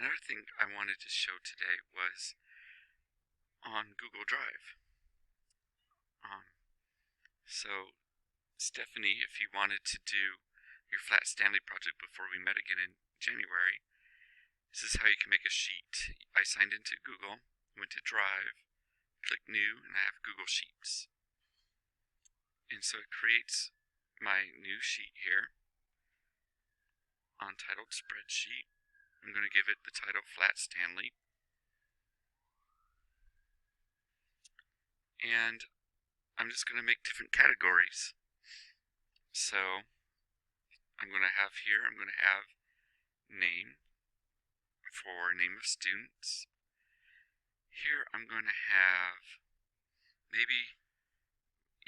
Another thing I wanted to show today was on Google Drive. Um, so, Stephanie, if you wanted to do your Flat Stanley project before we met again in January, this is how you can make a sheet. I signed into Google, went to Drive, click New, and I have Google Sheets. And so it creates my new sheet here, untitled Spreadsheet. I'm going to give it the title Flat Stanley. And I'm just going to make different categories. So I'm going to have name for name of students. Here I'm going to have, maybe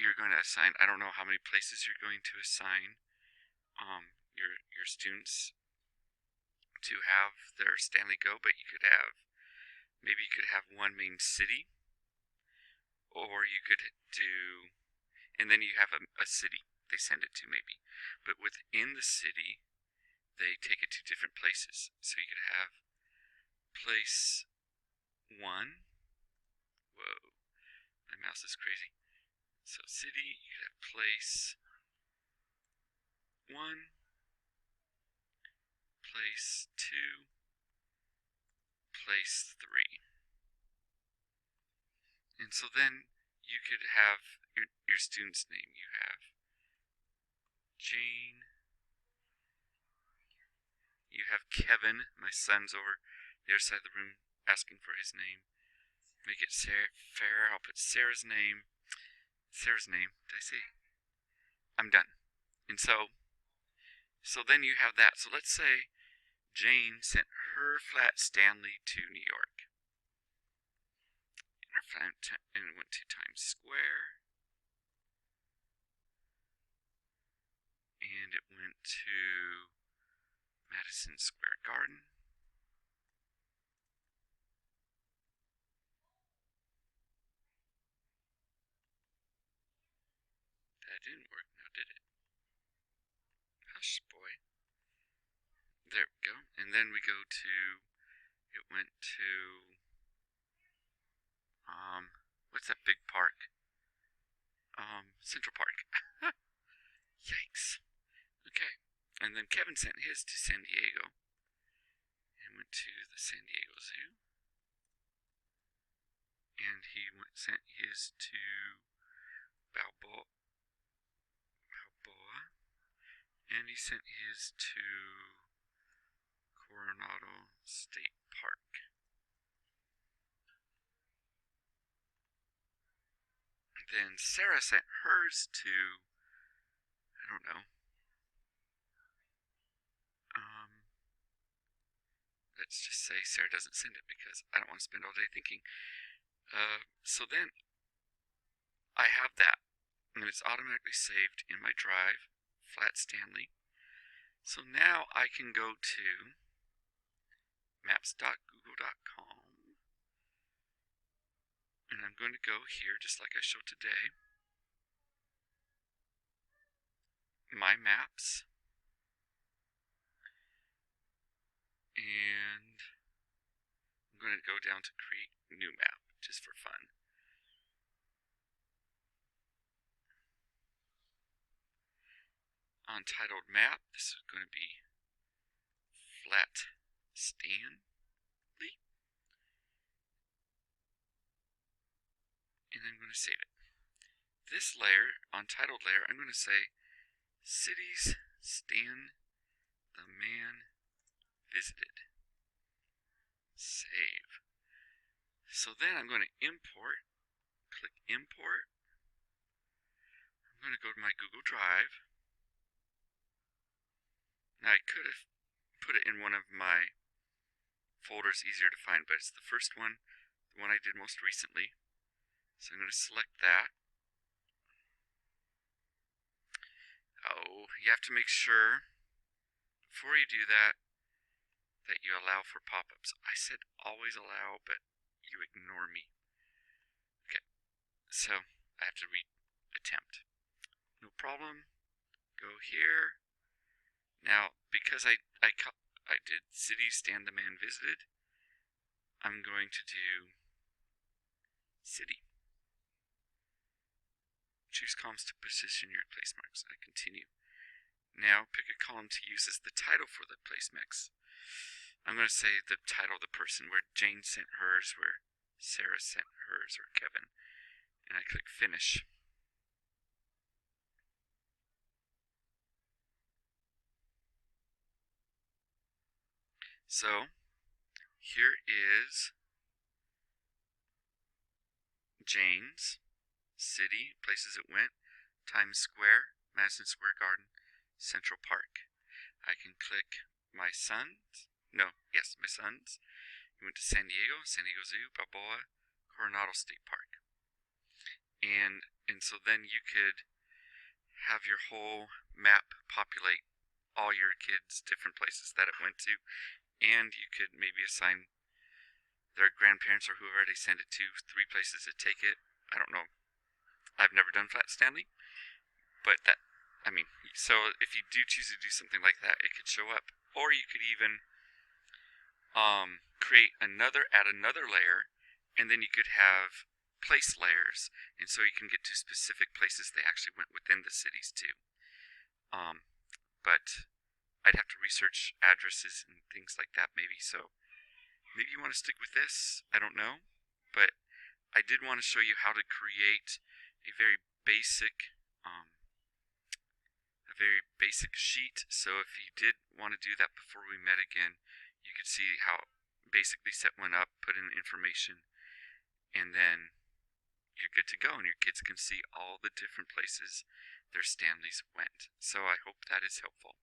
you're going to assign, I don't know how many places you're going to assign your students to have their Stanley Go, but maybe you could have one main city, or you could do, and then you have a city they send it to maybe. But within the city, they take it to different places. So you could have place 1. Whoa, my mouse is crazy. So city, you could have place 1, place 2, place 3. And so then you could have your student's name. You have Jane. You have Kevin. My son's over the other side of the room asking for his name. Make it fair. I'll put Sarah's name. Sarah's name. Did I say? I'm done. And so then you have that. So let's say Jane sent her Flat Stanley to New York. And it went to Times Square. And it went to Madison Square Garden. That didn't work now, did it? Hush, boy. There we go. And then we go to, it went to, what's that big park? Central Park. Yikes. Okay. And then Kevin sent his to San Diego. And went to the San Diego Zoo. And he sent his to Balboa. And he sent his to Coronado State Park. Then Sarah sent hers to, I don't know, let's just say Sarah doesn't send it because I don't want to spend all day thinking. So then I have that, and it's automatically saved in my drive, Flat Stanley. So now I can go to maps.google.com, and I'm going to go here just like I showed today, My Maps, and I'm going to go down to create new map just for fun. Untitled map, this is going to be Flat Stanley. And I'm going to save it. This layer, untitled layer, I'm going to say cities Stan the man visited. Save. So then I'm going to import. Click import. I'm going to go to my Google Drive. Now I could have put it in one of my folders easier to find, but it's the first one, the one I did most recently. So I'm going to select that. Oh, you have to make sure, before you do that you allow for pop-ups. I said always allow, but you ignore me. Okay, so I have to attempt. No problem. Go here. Now, because I I did city Stan the Man visited. I'm going to do city. Choose columns to position your place marks. I continue. Now pick a column to use as the title for the placemix. I'm going to say the title of the person, where Jane sent hers, where Sarah sent hers, or Kevin. And I click finish. So here is Jane's city, places it went: Times Square, Madison Square Garden, Central Park. I can click my son's. My son's. He went to San Diego Zoo, Balboa, Coronado State Park. And so then you could have your whole map populate all your kids' different places that it went to, and you could maybe assign their grandparents or whoever they send it to 3 places to take it. I don't know. I've never done Flat Stanley, but so if you do choose to do something like that, it could show up. Or you could even add another layer, and then you could have place layers, and so you can get to specific places they actually went within the cities too. But I'd have to research addresses and things like that maybe, so maybe you want to stick with this, I don't know. But I did want to show you how to create a very basic sheet, so if you did want to do that before we met again, you could see how basically set one up, put in information, and then you're good to go, and your kids can see all the different places their Stanleys went. So I hope that is helpful.